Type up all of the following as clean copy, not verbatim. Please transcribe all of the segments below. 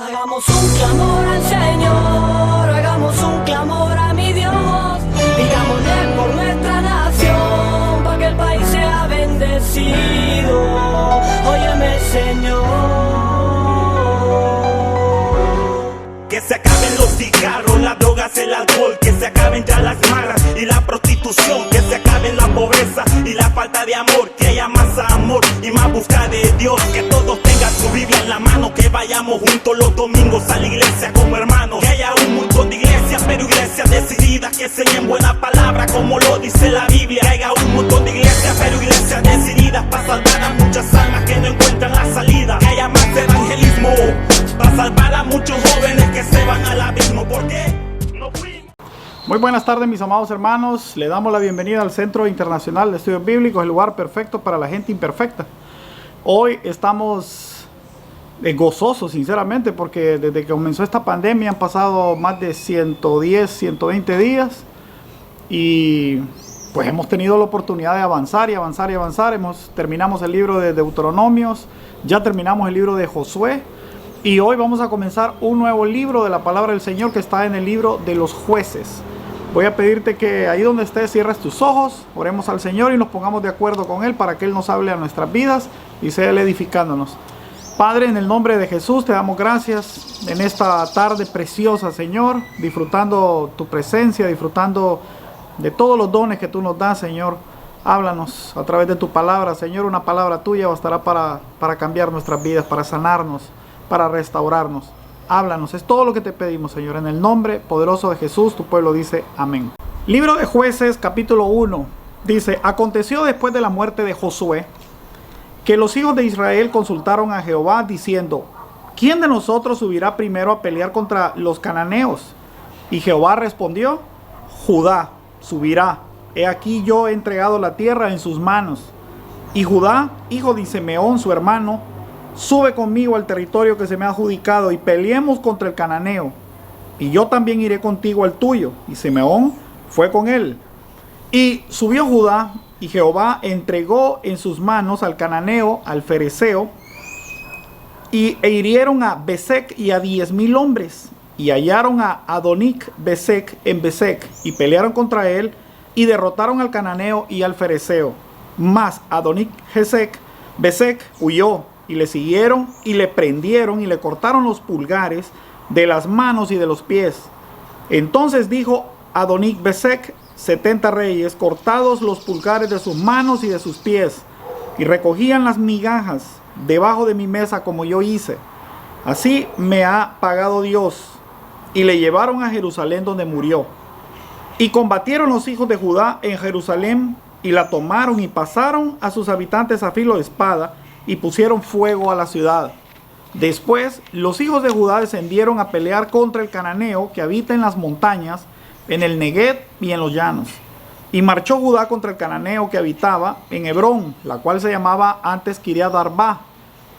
Hagamos un clamor al Señor, hagamos un clamor a mi Dios, digámosle por nuestra nación, para que el país sea bendecido. Óyeme, Señor. Que se acaben los cigarros, las drogas, el alcohol, que se acaben ya las maras y la prostitución, que se acaben la pobreza y la falta de amor, que haya más amor y más busca de Dios, que todos tengan su Biblia en la mano, que vayamos juntos los domingos a la iglesia como hermanos, que haya un montón de iglesias, pero iglesias decididas, que enseñen buena palabra como lo dice la Biblia, que haya un montón de iglesias, pero iglesias decididas para salvar a muchas almas que no encuentran la salida, que haya más evangelismo para salvar a muchos jóvenes que se van al abismo. ¿Por qué? No fui. Muy buenas tardes, mis amados hermanos. Le damos la bienvenida al Centro Internacional de Estudios Bíblicos, el lugar perfecto para la gente imperfecta. Hoy estamos gozosos, sinceramente, porque desde que comenzó esta pandemia han pasado más de 110, 120 días y pues hemos tenido la oportunidad de avanzar y avanzar y avanzar. Terminamos el libro de Deuteronomios, ya terminamos el libro de Josué. Y hoy vamos a comenzar un nuevo libro de la palabra del Señor que está en el libro de los jueces. Voy a pedirte que ahí donde estés cierres tus ojos, oremos al Señor y nos pongamos de acuerdo con Él para que Él nos hable a nuestras vidas y sea Él edificándonos. Padre, en el nombre de Jesús te damos gracias en esta tarde preciosa, Señor, disfrutando tu presencia, disfrutando de todos los dones que tú nos das, Señor. Háblanos a través de tu palabra, Señor. Una palabra tuya bastará para cambiar nuestras vidas, para sanarnos, para restaurarnos. Háblanos, es todo lo que te pedimos, Señor, en el nombre poderoso de Jesús. Tu pueblo dice amén. Libro de Jueces, capítulo 1, dice: aconteció después de la muerte de Josué que los hijos de Israel consultaron a Jehová diciendo: ¿quién de nosotros subirá primero a pelear contra los cananeos? Y Jehová respondió: Judá subirá, he aquí yo he entregado la tierra en sus manos. Y Judá, hijo de Simeón su hermano, sube conmigo al territorio que se me ha adjudicado y peleemos contra el cananeo. Y yo también iré contigo al tuyo. Y Simeón fue con él. Y subió Judá, y Jehová entregó en sus manos al cananeo, al fereceo, e hirieron a Besec y a 10,000 hombres. Y hallaron a Adonic Besec en Besec, y pelearon contra él, y derrotaron al cananeo y al fereceo. Mas Adonic Besec huyó, y le siguieron y le prendieron y le cortaron los pulgares de las manos y de los pies. Entonces dijo Adonic Besec: 70 reyes, cortados los pulgares de sus manos y de sus pies, y recogían las migajas debajo de mi mesa como yo hice. Así me ha pagado Dios. Y le llevaron a Jerusalén, donde murió. Y combatieron los hijos de Judá en Jerusalén, y la tomaron y pasaron a sus habitantes a filo de espada, y pusieron fuego a la ciudad. Después los hijos de Judá descendieron a pelear contra el cananeo que habita en las montañas, en el Neguet y en los llanos. Y marchó Judá contra el cananeo que habitaba en Hebrón, la cual se llamaba antes Kiriat Arba,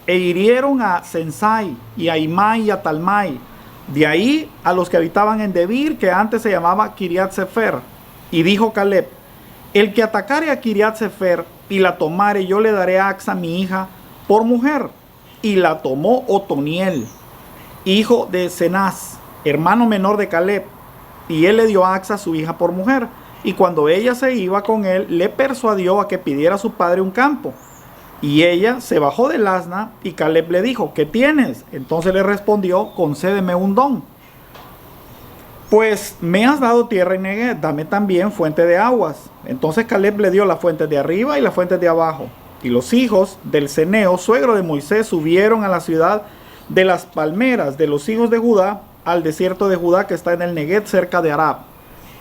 e hirieron a Sensai y a Imai y a Talmai. De ahí a los que habitaban en Debir, que antes se llamaba Kiriat Sefer. Y dijo Caleb: el que atacare a Kiriat Sefer y la tomare, yo le daré a Axa mi hija por mujer. Y la tomó Otoniel, hijo de Cenaz, hermano menor de Caleb, y él le dio a Axa su hija por mujer. Y cuando ella se iba con él, le persuadió a que pidiera a su padre un campo. Y ella se bajó del asna, y Caleb le dijo: ¿qué tienes? Entonces le respondió: concédeme un don. Pues me has dado tierra en Neguet, dame también fuente de aguas. Entonces Caleb le dio la fuente de arriba y la fuente de abajo. Y los hijos del Ceneo, suegro de Moisés, subieron a la ciudad de las palmeras de los hijos de Judá, al desierto de Judá que está en el Neguet cerca de Arab.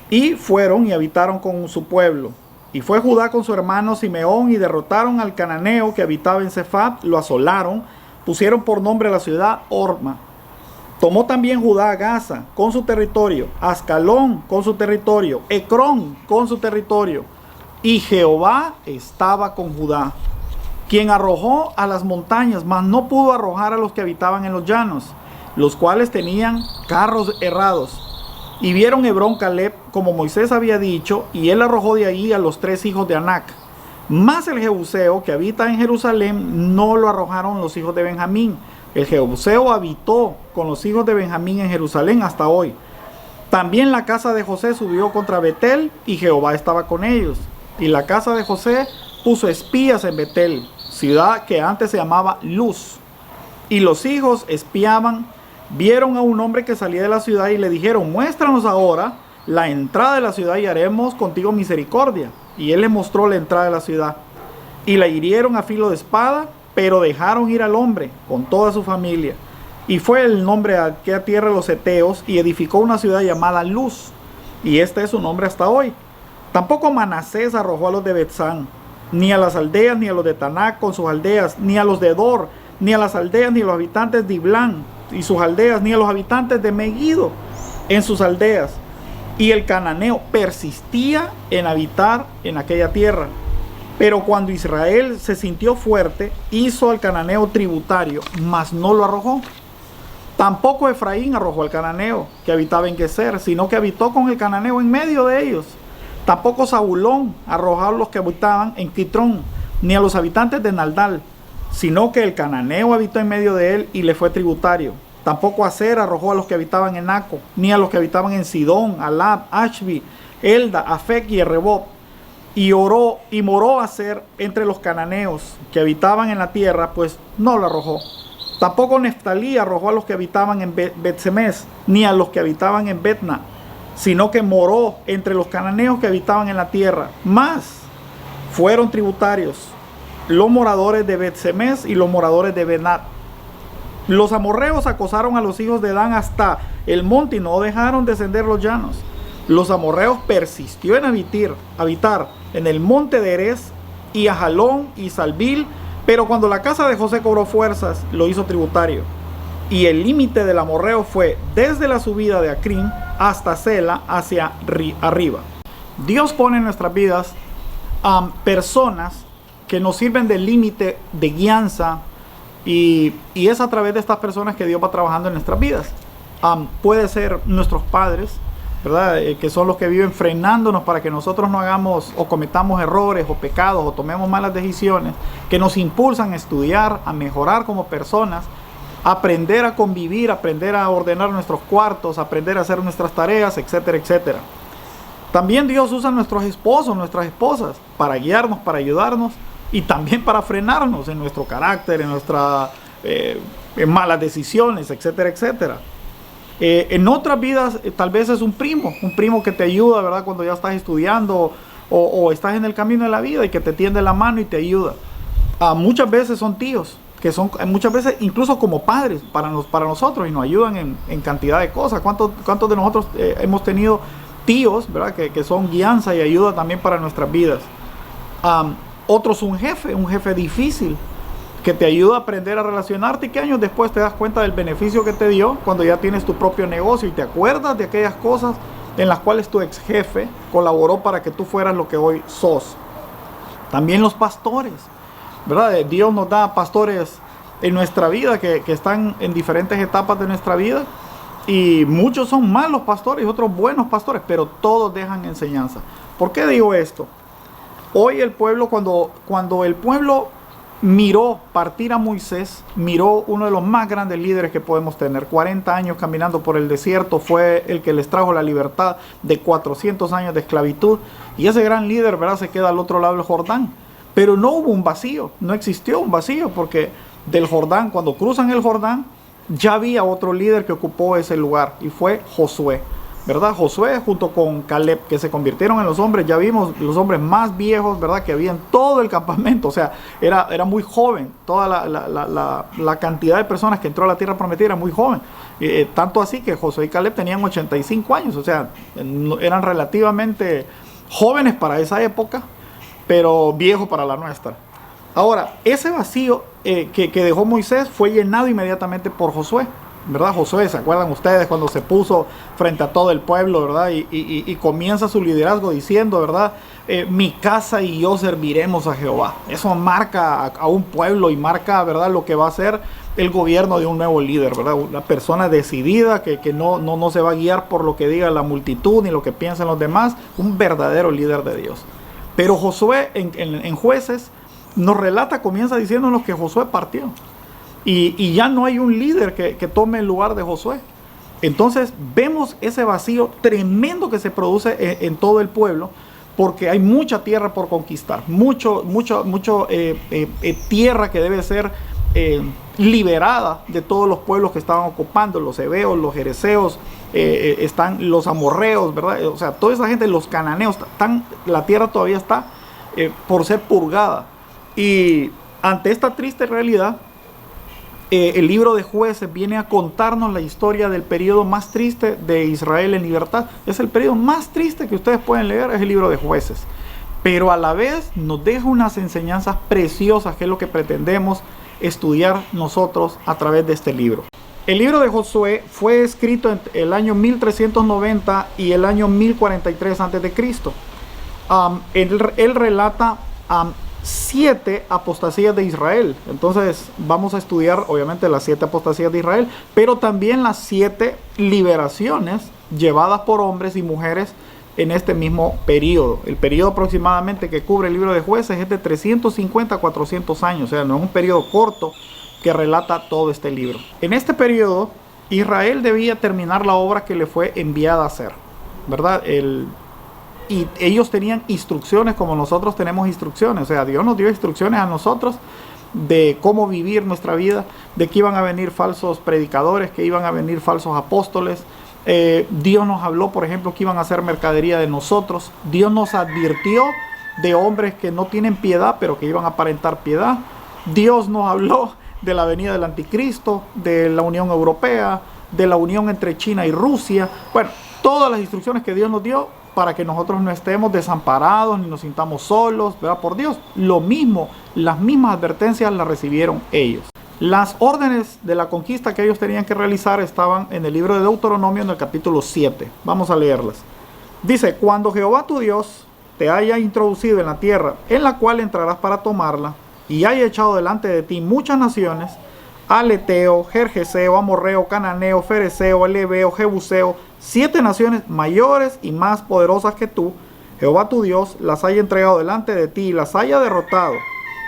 Y fueron y habitaron con su pueblo. Y fue Judá con su hermano Simeón y derrotaron al cananeo que habitaba en Sefat, lo asolaron, pusieron por nombre a la ciudad Orma. Tomó también Judá a Gaza con su territorio, Ascalón con su territorio, Ecrón con su territorio. Y Jehová estaba con Judá, quien arrojó a las montañas, mas no pudo arrojar a los que habitaban en los llanos, los cuales tenían carros herrados. Y vieron Hebrón Caleb, como Moisés había dicho, y él arrojó de allí a los 3 hijos de Anac. Mas el Jebuseo que habita en Jerusalén no lo arrojaron los hijos de Benjamín, El Jebuseo habitó con los hijos de Benjamín en Jerusalén hasta hoy. También la casa de José subió contra Betel y Jehová estaba con ellos. Y la casa de José puso espías en Betel, ciudad que antes se llamaba Luz. Y los hijos espiaban, vieron a un hombre que salía de la ciudad y le dijeron: muéstranos ahora la entrada de la ciudad y haremos contigo misericordia. Y él les mostró la entrada de la ciudad. Y la hirieron a filo de espada, pero dejaron ir al hombre con toda su familia. Y fue el nombre a aquella tierra de los heteos y edificó una ciudad llamada Luz. Y este es su nombre hasta hoy. Tampoco Manasés arrojó a los de Betzán, ni a las aldeas, ni a los de Tanac con sus aldeas, ni a los de Dor, ni a las aldeas, ni a los habitantes de Iblán y sus aldeas, ni a los habitantes de Megiddo en sus aldeas. Y el cananeo persistía en habitar en aquella tierra. Pero cuando Israel se sintió fuerte, hizo al cananeo tributario, mas no lo arrojó. Tampoco Efraín arrojó al cananeo que habitaba en Geser, sino que habitó con el cananeo en medio de ellos. Tampoco Zabulón arrojó a los que habitaban en Quitrón, ni a los habitantes de Naldal, sino que el cananeo habitó en medio de él y le fue tributario. Tampoco Aser arrojó a los que habitaban en Aco, ni a los que habitaban en Sidón, Alab, Ashbi, Elda, Afec y Rebob. Y moró Aser entre los cananeos que habitaban en la tierra, pues no lo arrojó. Tampoco Neftalí arrojó a los que habitaban en Bet-Semes, ni a los que habitaban en Betna, sino que moró entre los cananeos que habitaban en la tierra. Mas fueron tributarios los moradores de Bet-Semes y los moradores de Benat. Los amorreos acosaron a los hijos de Dan hasta el monte y no dejaron descender los llanos. Los amorreos persistió en habitar en el monte de Erez y Ajalón y Salbil, pero cuando la casa de José cobró fuerzas, lo hizo tributario. Y el límite del amorreo fue desde la subida de Acrim hasta Sela hacia arriba. Dios pone en nuestras vidas personas que nos sirven de límite, de guianza, y es a través de estas personas que Dios va trabajando en nuestras vidas. Puede ser nuestros padres, ¿verdad? Que son los que viven frenándonos para que nosotros no hagamos o cometamos errores o pecados o tomemos malas decisiones, que nos impulsan a estudiar, a mejorar como personas, aprender a convivir, aprender a ordenar nuestros cuartos, aprender a hacer nuestras tareas, etcétera, etcétera. También Dios usa a nuestros esposos, nuestras esposas, para guiarnos, para ayudarnos y también para frenarnos en nuestro carácter, en nuestras malas decisiones, etcétera, etcétera. En otras vidas tal vez es un primo que te ayuda, ¿verdad? Cuando ya estás estudiando o estás en el camino de la vida y que te tiende la mano y te ayuda. Muchas veces son tíos, que son muchas veces incluso como padres para nosotros y nos ayudan en cantidad de cosas. ¿Cuántos de nosotros hemos tenido tíos, ¿verdad? Que son guianza y ayuda también para nuestras vidas? Otros un jefe difícil, que te ayuda a aprender a relacionarte y que años después te das cuenta del beneficio que te dio cuando ya tienes tu propio negocio y te acuerdas de aquellas cosas en las cuales tu ex jefe colaboró para que tú fueras lo que hoy sos. También los pastores, ¿verdad? Dios nos da pastores en nuestra vida que están en diferentes etapas de nuestra vida, y muchos son malos pastores y otros buenos pastores, pero todos dejan enseñanza. ¿Por qué digo esto? Hoy el pueblo, cuando el pueblo miró partir a Moisés, miró uno de los más grandes líderes que podemos tener. 40 años caminando por el desierto, fue el que les trajo la libertad de 400 años de esclavitud, y ese gran líder, ¿verdad?, se queda al otro lado del Jordán. Pero no hubo un vacío, no existió un vacío, porque del Jordán, cuando cruzan el Jordán, ya había otro líder que ocupó ese lugar, y fue Josué, ¿verdad? Josué junto con Caleb, que se convirtieron en los hombres, ya vimos, los hombres más viejos, ¿verdad?, que había en todo el campamento. O sea, era muy joven, toda la cantidad de personas que entró a la tierra prometida era muy joven, tanto así que Josué y Caleb tenían 85 años, o sea, eran relativamente jóvenes para esa época, pero viejos para la nuestra. Ahora, ese vacío que dejó Moisés fue llenado inmediatamente por Josué, ¿verdad? Josué, ¿se acuerdan ustedes cuando se puso frente a todo el pueblo, ¿verdad? Y comienza su liderazgo diciendo, ¿verdad? Mi casa y yo serviremos a Jehová. Eso marca a un pueblo y marca, ¿verdad?, lo que va a ser el gobierno de un nuevo líder, ¿verdad? Una persona decidida que no se va a guiar por lo que diga la multitud ni lo que piensen los demás, un verdadero líder de Dios. Pero Josué en Jueces nos relata, comienza diciéndonos que Josué partió. y ya no hay un líder que tome el lugar de Josué. Entonces vemos ese vacío tremendo que se produce en todo el pueblo, porque hay mucha tierra por conquistar, mucho tierra que debe ser liberada de todos los pueblos que estaban ocupando, los heveos, los jereseos, están los amorreos, ¿verdad? O sea, toda esa gente, los cananeos, la tierra todavía está por ser purgada. Y ante esta triste realidad, el libro de Jueces viene a contarnos la historia del periodo más triste de Israel en libertad. Es el periodo más triste que ustedes pueden leer, es el libro de Jueces. Pero a la vez nos deja unas enseñanzas preciosas, que es lo que pretendemos estudiar nosotros a través de este libro. El libro de Josué fue escrito entre el año 1390 y el año 1043 a.C. Él relata 7 apostasías de Israel. Entonces vamos a estudiar obviamente las 7 apostasías de Israel, pero también las 7 liberaciones llevadas por hombres y mujeres en este mismo periodo. El periodo aproximadamente que cubre el libro de Jueces es de 350 a 400 años, o sea, no es un periodo corto que relata todo este libro. En este periodo, Israel debía terminar la obra que le fue enviada a hacer, ¿verdad? Y ellos tenían instrucciones como nosotros tenemos instrucciones. O sea, Dios nos dio instrucciones a nosotros de cómo vivir nuestra vida, de que iban a venir falsos predicadores, que iban a venir falsos apóstoles. Dios nos habló, por ejemplo, que iban a hacer mercadería de nosotros. Dios nos advirtió de hombres que no tienen piedad, pero que iban a aparentar piedad. Dios nos habló de la venida del anticristo, de la Unión Europea, de la unión entre China y Rusia. Bueno, todas las instrucciones que Dios nos dio para que nosotros no estemos desamparados ni nos sintamos solos, ¿verdad? Por Dios. Lo mismo, las mismas advertencias las recibieron ellos. Las órdenes de la conquista que ellos tenían que realizar estaban en el libro de Deuteronomio en el capítulo 7. Vamos a leerlas. Dice: cuando Jehová tu Dios te haya introducido en la tierra en la cual entrarás para tomarla, y haya echado delante de ti muchas naciones, Aleteo, Gergeseo, Amorreo, Cananeo, Fereseo, Eleveo, Jebuseo, 7 naciones mayores y más poderosas que tú, Jehová tu Dios las haya entregado delante de ti y las haya derrotado,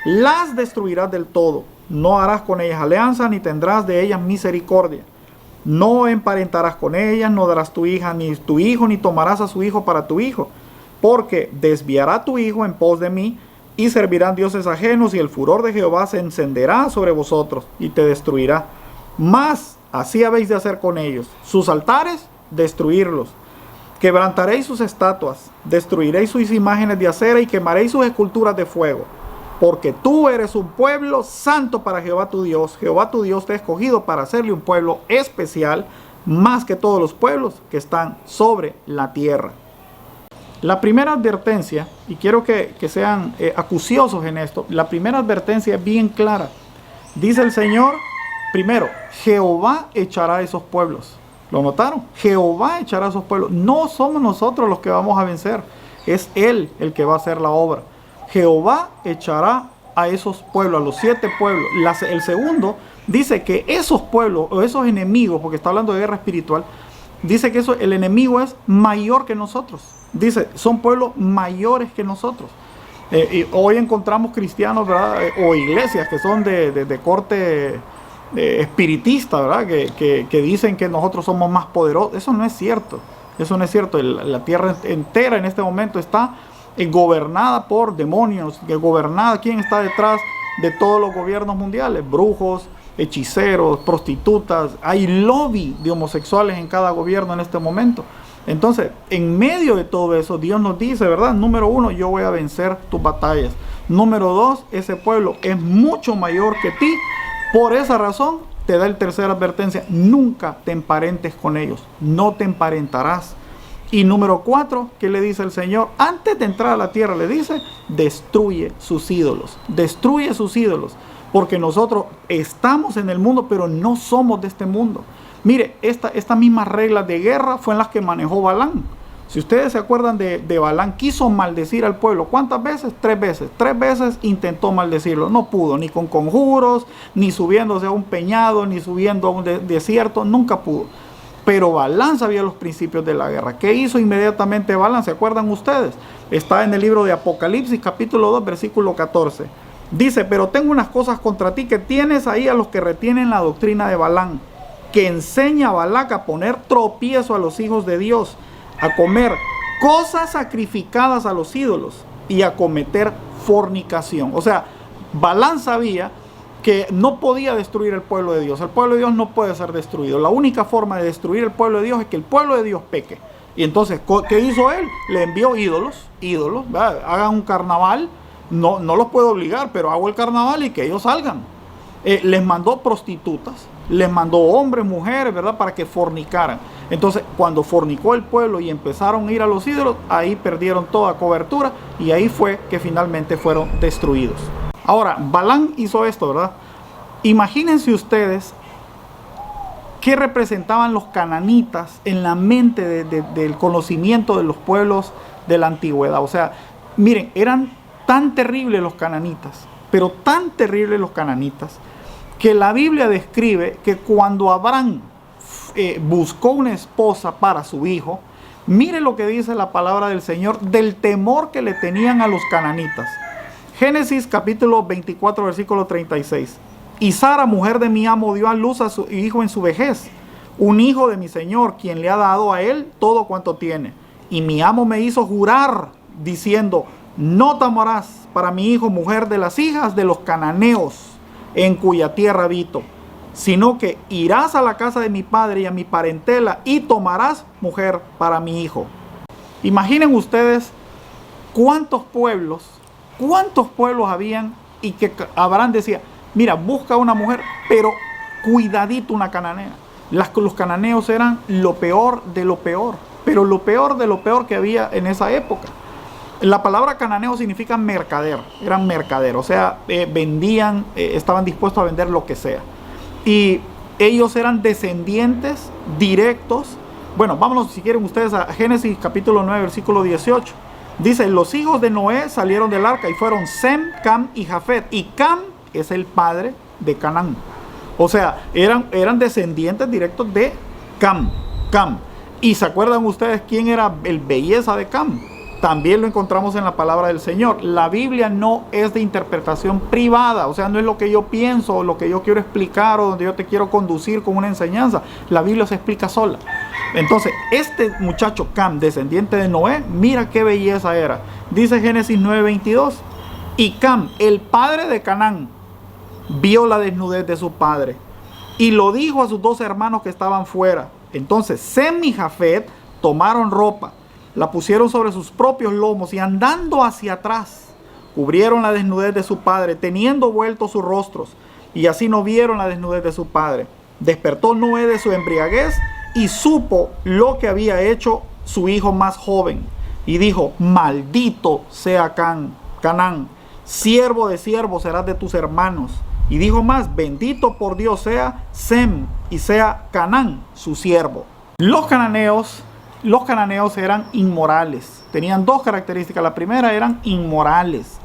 las destruirás del todo. No harás con ellas alianza, ni tendrás de ellas misericordia. No emparentarás con ellas, no darás tu hija ni tu hijo, ni tomarás a su hijo para tu hijo, porque desviará tu hijo en pos de mí, y servirán dioses ajenos, y el furor de Jehová se encenderá sobre vosotros, y te destruirá. Mas así habéis de hacer con ellos: sus altares, destruirlos. Quebrantaréis sus estatuas, destruiréis sus imágenes de acera, y quemaréis sus esculturas de fuego. Porque tú eres un pueblo santo para Jehová tu Dios. Jehová tu Dios te ha escogido para hacerle un pueblo especial, más que todos los pueblos que están sobre la tierra. La primera advertencia, y quiero que sean acuciosos en esto, la primera advertencia es bien clara. Dice el Señor, primero, Jehová echará a esos pueblos. ¿Lo notaron? Jehová echará a esos pueblos. No somos nosotros los que vamos a vencer, es Él el que va a hacer la obra. Jehová echará a esos pueblos, a los 7 pueblos. El segundo dice que esos pueblos, o esos enemigos, porque está hablando de guerra espiritual, dice que el enemigo es mayor que nosotros. Dice, son pueblos mayores que nosotros. Y hoy encontramos cristianos, ¿verdad? O iglesias que son de corte espiritista, ¿verdad? Que dicen que nosotros somos más poderosos. Eso no es cierto. Eso no es cierto. La tierra entera en este momento está gobernada por demonios. Gobernada, ¿quién está detrás de todos los gobiernos mundiales? Brujos, hechiceros, prostitutas. Hay lobby de homosexuales en cada gobierno en este momento. Entonces, en medio de todo eso, Dios nos dice, ¿verdad? Número 1, yo voy a vencer tus batallas. Número 2, ese pueblo es mucho mayor que ti. Por esa razón, te da el tercera advertencia: nunca te emparentes con ellos. No te emparentarás. Y número 4, ¿qué le dice el Señor? Antes de entrar a la tierra le dice: destruye sus ídolos. Destruye sus ídolos. Porque nosotros estamos en el mundo, pero no somos de este mundo. Mire, esta misma regla de guerra fue en las que manejó Balán. Si ustedes se acuerdan de Balán, quiso maldecir al pueblo. ¿Cuántas veces? 3 veces. 3 veces intentó maldecirlo. No pudo, ni con conjuros, ni subiéndose a un peñado, ni subiendo a un desierto. Nunca pudo. Pero Balán sabía los principios de la guerra. ¿Qué hizo inmediatamente Balán? ¿Se acuerdan ustedes? Está en el libro de Apocalipsis, capítulo 2, versículo 14. Dice, pero tengo unas cosas contra ti, que tienes ahí a los que retienen la doctrina de Balaam, que enseña a Balac a poner tropiezo a los hijos de Dios, a comer cosas sacrificadas a los ídolos y a cometer fornicación. O sea, Balaam sabía que no podía destruir el pueblo de Dios. El pueblo de Dios no puede ser destruido. La única forma de destruir el pueblo de Dios es que el pueblo de Dios peque. Y entonces, ¿qué hizo él? Le envió ídolos, ¿verdad? Hagan un carnaval. No los puedo obligar, pero hago el carnaval y que ellos salgan. Les mandó prostitutas, les mandó hombres, mujeres, ¿verdad? Para que fornicaran. Entonces, cuando fornicó el pueblo y empezaron a ir a los ídolos, ahí perdieron toda cobertura y ahí fue que finalmente fueron destruidos. Ahora, Balaam hizo esto, ¿verdad? Imagínense ustedes qué representaban los cananitas en la mente del conocimiento de los pueblos de la antigüedad. O sea, miren, eran tan terribles los cananitas, pero tan terribles los cananitas, que la Biblia describe que cuando Abraham buscó una esposa para su hijo, mire lo que dice la palabra del Señor del temor que le tenían a los cananitas. Génesis capítulo 24, versículo 36. Y Sara, mujer de mi amo, dio a luz a su hijo en su vejez, un hijo de mi señor, quien le ha dado a él todo cuanto tiene. Y mi amo me hizo jurar, diciendo, no tomarás para mi hijo mujer de las hijas de los cananeos, en cuya tierra habito, sino que irás a la casa de mi padre y a mi parentela y tomarás mujer para mi hijo. Imaginen ustedes cuántos pueblos habían, y que Abraham decía, mira, busca una mujer, pero cuidadito una cananea. Los cananeos eran lo peor de lo peor, pero lo peor de lo peor que había en esa época. La palabra cananeo significa mercader, eran mercaderos, o sea, vendían, estaban dispuestos a vender lo que sea. Y ellos eran descendientes directos. Bueno, vámonos si quieren ustedes a Génesis capítulo 9, versículo 18. Dice, los hijos de Noé salieron del arca y fueron Sem, Cam y Jafet. Y Cam es el padre de Canaán. O sea, eran descendientes directos de Cam. ¿Y se acuerdan ustedes quién era el belleza de Cam? También lo encontramos en la palabra del Señor. La Biblia no es de interpretación privada, o sea, no es lo que yo pienso, o lo que yo quiero explicar, o donde yo te quiero conducir con una enseñanza. La Biblia se explica sola. Entonces, este muchacho Cam, descendiente de Noé, mira qué belleza era. Dice Génesis 9:22, y Cam, el padre de Canaán, vio la desnudez de su padre, y lo dijo a sus dos hermanos que estaban fuera. Entonces, Sem y Jafet tomaron ropa, la pusieron sobre sus propios lomos y andando hacia atrás, cubrieron la desnudez de su padre, teniendo vueltos sus rostros, y así no vieron la desnudez de su padre. Despertó Noé de su embriaguez y supo lo que había hecho su hijo más joven, y dijo, maldito sea Canaán, siervo de siervos serás de tus hermanos. Y dijo más, bendito por Dios sea Sem y sea Canaán su siervo. Los cananeos eran inmorales. Tenían dos características. La primera, eran inmorales.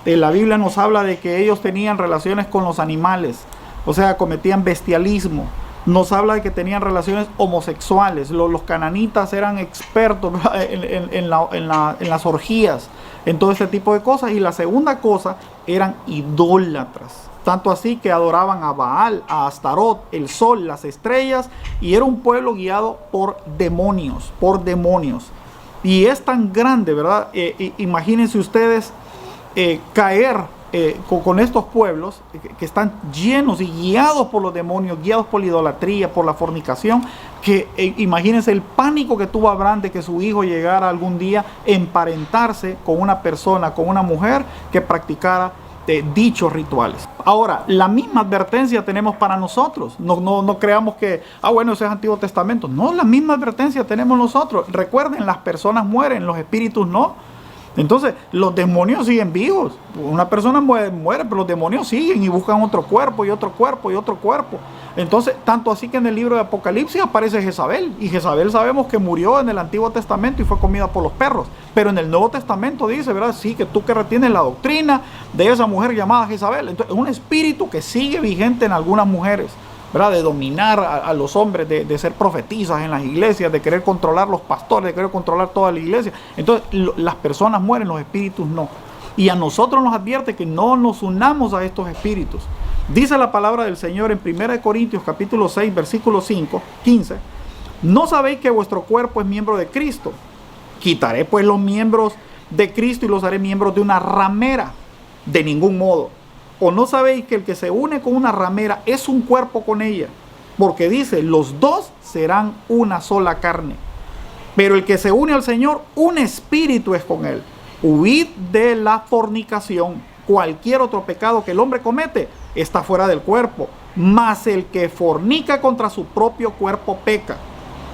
La Biblia nos habla de que ellos tenían relaciones con los animales. O sea, cometían bestialismo. Nos habla de que tenían relaciones homosexuales. Los cananitas eran expertos en las orgías, en todo este tipo de cosas. Y la segunda cosa, eran idólatras. Tanto así que adoraban a Baal, a Astarot, el sol, las estrellas, y era un pueblo guiado por demonios, Y es tan grande, ¿verdad? Imagínense ustedes caer con estos pueblos que están llenos y guiados por los demonios, guiados por la idolatría, por la fornicación, que imagínense el pánico que tuvo Abraham de que su hijo llegara algún día a emparentarse con una persona, con una mujer que practicara dichos rituales. Ahora, la misma advertencia tenemos para nosotros. No creamos que, bueno, ese es Antiguo Testamento. No, la misma advertencia tenemos nosotros. Recuerden, las personas mueren, los espíritus no. Entonces, los demonios siguen vivos. Una persona muere, pero los demonios siguen y buscan otro cuerpo y otro cuerpo y otro cuerpo. Entonces, tanto así que en el libro de Apocalipsis aparece Jezabel. Y Jezabel sabemos que murió en el Antiguo Testamento y fue comida por los perros. Pero en el Nuevo Testamento dice, ¿verdad? Sí, que tú que retienes la doctrina de esa mujer llamada Jezabel. Entonces, es un espíritu que sigue vigente en algunas mujeres, ¿verdad? De dominar a los hombres, de ser profetizas en las iglesias, de querer controlar los pastores, de querer controlar toda la iglesia. Entonces, las personas mueren, los espíritus no. Y a nosotros nos advierte que no nos unamos a estos espíritus. Dice la palabra del Señor en 1 Corintios capítulo 6, versículo 15. ¿No sabéis que vuestro cuerpo es miembro de Cristo? Quitaré pues los miembros de Cristo y los haré miembros de una ramera. De ningún modo. ¿O no sabéis que el que se une con una ramera es un cuerpo con ella? Porque dice, los dos serán una sola carne. Pero el que se une al Señor, un espíritu es con él. Huid de la fornicación. Cualquier otro pecado que el hombre comete está fuera del cuerpo. Mas el que fornica contra su propio cuerpo peca.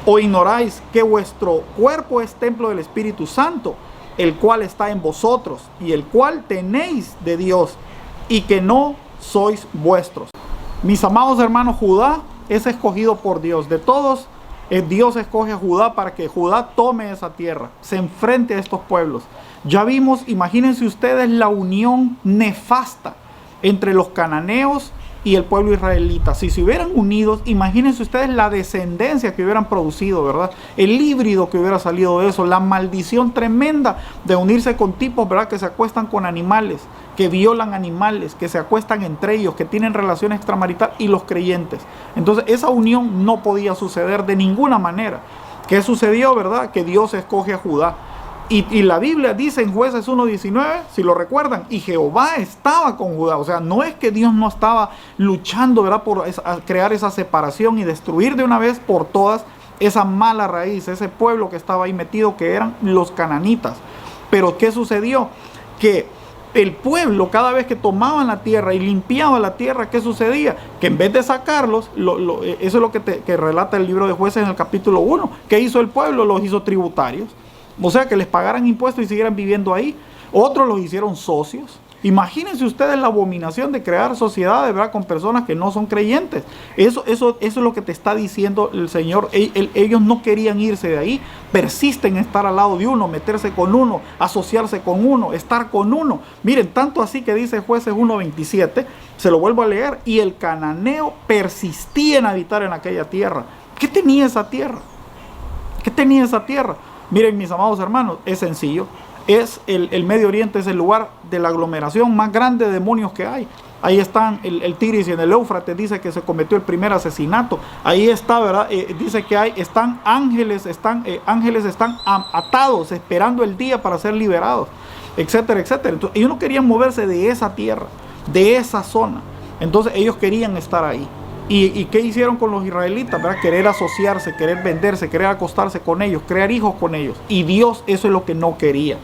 ¿O ignoráis que vuestro cuerpo es templo del Espíritu Santo, el cual está en vosotros, y el cual tenéis de Dios, y que no sois vuestros? Mis amados hermanos, Judá es escogido por Dios. De todos, Dios escoge a Judá para que Judá tome esa tierra, se enfrente a estos pueblos. Ya vimos, imagínense ustedes la unión nefasta entre los cananeos y el pueblo israelita. Si se hubieran unido, imagínense ustedes la descendencia que hubieran producido, ¿verdad? El híbrido que hubiera salido de eso, la maldición tremenda de unirse con tipos, ¿verdad? Que se acuestan con animales, que violan animales, que se acuestan entre ellos, que tienen relaciones extramaritales, y los creyentes. Entonces esa unión no podía suceder de ninguna manera. ¿Qué sucedió, verdad? Que Dios escoge a Judá. Y la Biblia dice en Jueces 1:19, si lo recuerdan, y Jehová estaba con Judá. O sea, no es que Dios no estaba luchando, ¿verdad?, por crear esa separación y destruir de una vez por todas esa mala raíz, ese pueblo que estaba ahí metido, que eran los cananitas. Pero ¿qué sucedió? Que el pueblo, cada vez que tomaban la tierra y limpiaban la tierra, ¿qué sucedía? Que en vez de sacarlos, eso es lo que relata el libro de Jueces en el capítulo 1. ¿Qué hizo el pueblo? Los hizo tributarios. O sea, que les pagaran impuestos y siguieran viviendo ahí. Otros los hicieron socios. Imagínense ustedes la abominación de crear sociedades, ¿verdad?, con personas que no son creyentes. Eso es lo que te está diciendo el Señor. Ellos no querían irse de ahí. Persisten en estar al lado de uno, meterse con uno, asociarse con uno, estar con uno. Miren, tanto así que dice Jueces 1:27, se lo vuelvo a leer. Y el cananeo persistía en habitar en aquella tierra. ¿Qué tenía esa tierra? ¿Qué tenía esa tierra? Miren, mis amados hermanos, es sencillo. El Medio Oriente es el lugar de la aglomeración más grande de demonios que hay. Ahí están el Tigris y en el Éufrates dice que se cometió el primer asesinato. Ahí está, ¿verdad? Dice que están ángeles están atados, esperando el día para ser liberados, etcétera, etcétera. Entonces, ellos no querían moverse de esa tierra, de esa zona. Entonces ellos querían estar ahí. ¿Y qué hicieron con los israelitas? ¿Verdad? Querer asociarse, querer venderse, querer acostarse con ellos, crear hijos con ellos. Y Dios eso es lo que no quería.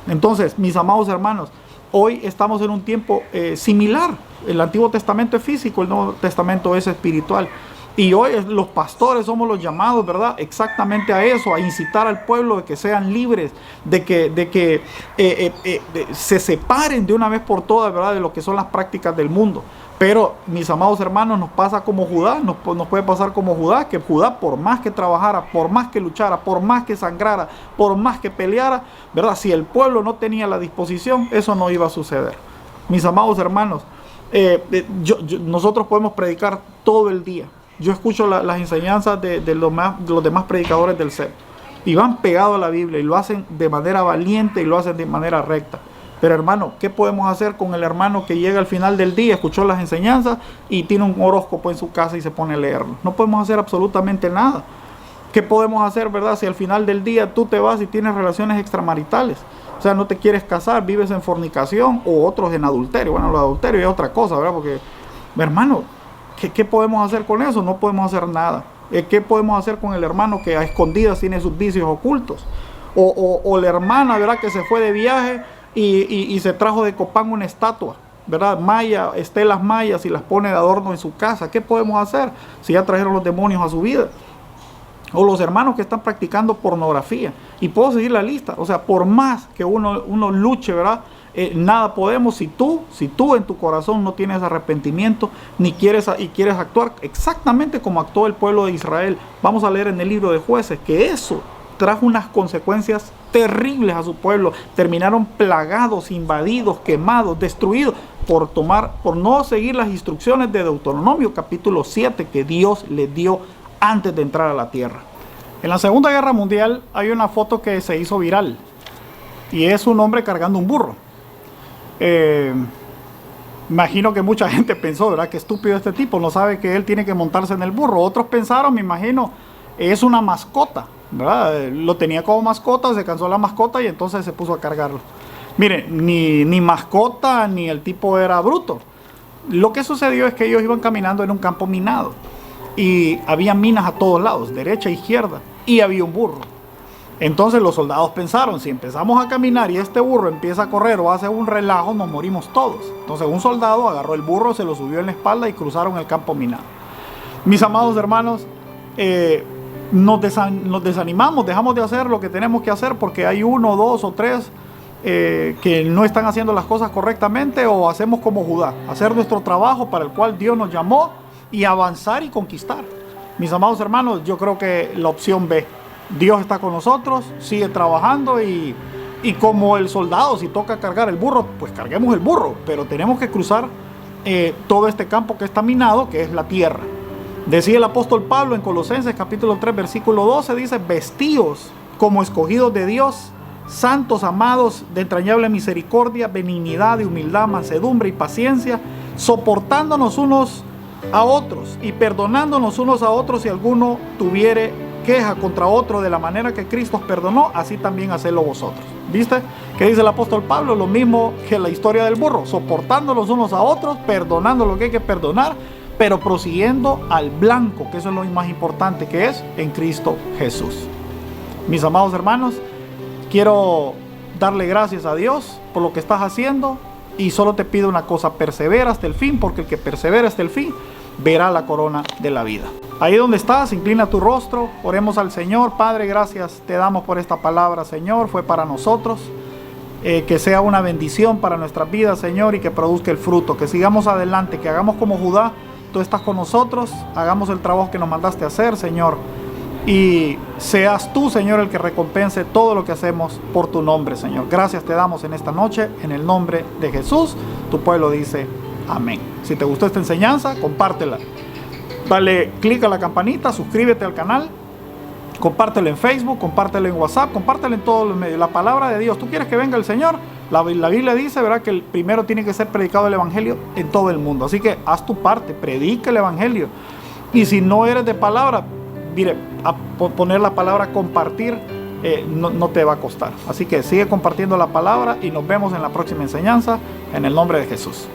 Entonces, mis amados hermanos, hoy estamos en un tiempo similar. El Antiguo Testamento es físico, el Nuevo Testamento es espiritual. Y hoy los pastores somos los llamados, ¿verdad?, exactamente a eso, a incitar al pueblo de que sean libres, de que se separen de una vez por todas, ¿verdad?, de lo que son las prácticas del mundo. Pero, mis amados hermanos, nos pasa como Judá, nos puede pasar como Judá, que Judá, por más que trabajara, por más que luchara, por más que sangrara, por más que peleara, ¿verdad?, si el pueblo no tenía la disposición, eso no iba a suceder. Mis amados hermanos, nosotros podemos predicar todo el día. Yo escucho las enseñanzas de los demás predicadores del CEP y van pegados a la Biblia y lo hacen de manera valiente y lo hacen de manera recta. Pero hermano, ¿qué podemos hacer con el hermano que llega al final del día, escuchó las enseñanzas y tiene un horóscopo en su casa y se pone a leerlo? No podemos hacer absolutamente nada. ¿Qué podemos hacer, verdad, si al final del día tú te vas y tienes relaciones extramaritales? O sea, no te quieres casar, vives en fornicación, o otros en adulterio. Bueno, lo de adulterio es otra cosa, ¿verdad? Porque, hermano, ¿qué podemos hacer con eso? No podemos hacer nada. ¿Qué podemos hacer con el hermano que a escondidas tiene sus vicios ocultos? O la hermana, ¿verdad?, que se fue de viaje y se trajo de Copán una estatua, ¿verdad?, maya, estelas mayas, y las pone de adorno en su casa. ¿Qué podemos hacer si ya trajeron los demonios a su vida? O los hermanos que están practicando pornografía. Y puedo seguir la lista. O sea, por más que uno luche, ¿verdad?, nada podemos si tú en tu corazón no tienes arrepentimiento ni quieres actuar exactamente como actuó el pueblo de Israel. Vamos a leer en el libro de Jueces que eso trajo unas consecuencias terribles a su pueblo. Terminaron plagados, invadidos, quemados, destruidos por no seguir las instrucciones de Deuteronomio capítulo 7 que Dios les dio antes de entrar a la tierra. En la Segunda Guerra Mundial hay una foto que se hizo viral y es un hombre cargando un burro. Imagino que mucha gente pensó, ¿verdad? Qué estúpido este tipo, no sabe que él tiene que montarse en el burro. Otros pensaron, me imagino, es una mascota, ¿verdad? Lo tenía como mascota, se cansó la mascota y entonces se puso a cargarlo. Mire, ni mascota ni el tipo era bruto. Lo que sucedió es que ellos iban caminando en un campo minado y había minas a todos lados, derecha e izquierda, y había un burro. Entonces los soldados pensaron, si empezamos a caminar y este burro empieza a correr o hace un relajo, nos morimos todos. Entonces un soldado agarró el burro, se lo subió en la espalda y cruzaron el campo minado. Mis amados hermanos, nos desanimamos, dejamos de hacer lo que tenemos que hacer porque hay 1, 2 o 3 que no están haciendo las cosas correctamente, o hacemos como Judá, hacer nuestro trabajo para el cual Dios nos llamó y avanzar y conquistar. Mis amados hermanos, yo creo que la opción B, Dios está con nosotros, sigue trabajando y como el soldado, si toca cargar el burro, pues carguemos el burro, pero tenemos que cruzar todo este campo que está minado, que es la tierra. Decía el apóstol Pablo en Colosenses capítulo 3 versículo 12, dice: vestíos como escogidos de Dios, santos, amados, de entrañable misericordia, benignidad y humildad, mansedumbre y paciencia, soportándonos unos a otros y perdonándonos unos a otros si alguno tuviere queja contra otro, de la manera que Cristo os perdonó, así también hacedlo vosotros. ¿Viste? ¿Qué dice el apóstol Pablo? Lo mismo que la historia del burro, soportándonos unos a otros, perdonando lo que hay que perdonar, pero prosiguiendo al blanco, que eso es lo más importante, que es en Cristo Jesús. Mis amados hermanos, quiero darle gracias a Dios por lo que estás haciendo y solo te pido una cosa: persevera hasta el fin, porque el que persevera hasta el fin verá la corona de la vida. Ahí donde estás, inclina tu rostro, oremos al Señor. Padre, gracias te damos por esta palabra, Señor, fue para nosotros. Que sea una bendición para nuestras vidas, Señor, y que produzca el fruto, que sigamos adelante, que hagamos como Judá. Tú estás con nosotros, hagamos el trabajo que nos mandaste a hacer, Señor, y seas tú, Señor, el que recompense todo lo que hacemos por tu nombre, Señor. Gracias te damos en esta noche, en el nombre de Jesús. Tu pueblo dice amén. Si te gustó esta enseñanza, compártela. Dale clic a la campanita, suscríbete al canal, compártelo en Facebook, compártelo en WhatsApp, compártelo en todos los medios. La palabra de Dios, ¿tú quieres que venga el Señor? La Biblia dice, ¿verdad?, que el primero tiene que ser predicado el Evangelio en todo el mundo. Así que haz tu parte, predica el Evangelio. Y si no eres de palabra, mire, a poner la palabra compartir no te va a costar. Así que sigue compartiendo la palabra y nos vemos en la próxima enseñanza, en el nombre de Jesús.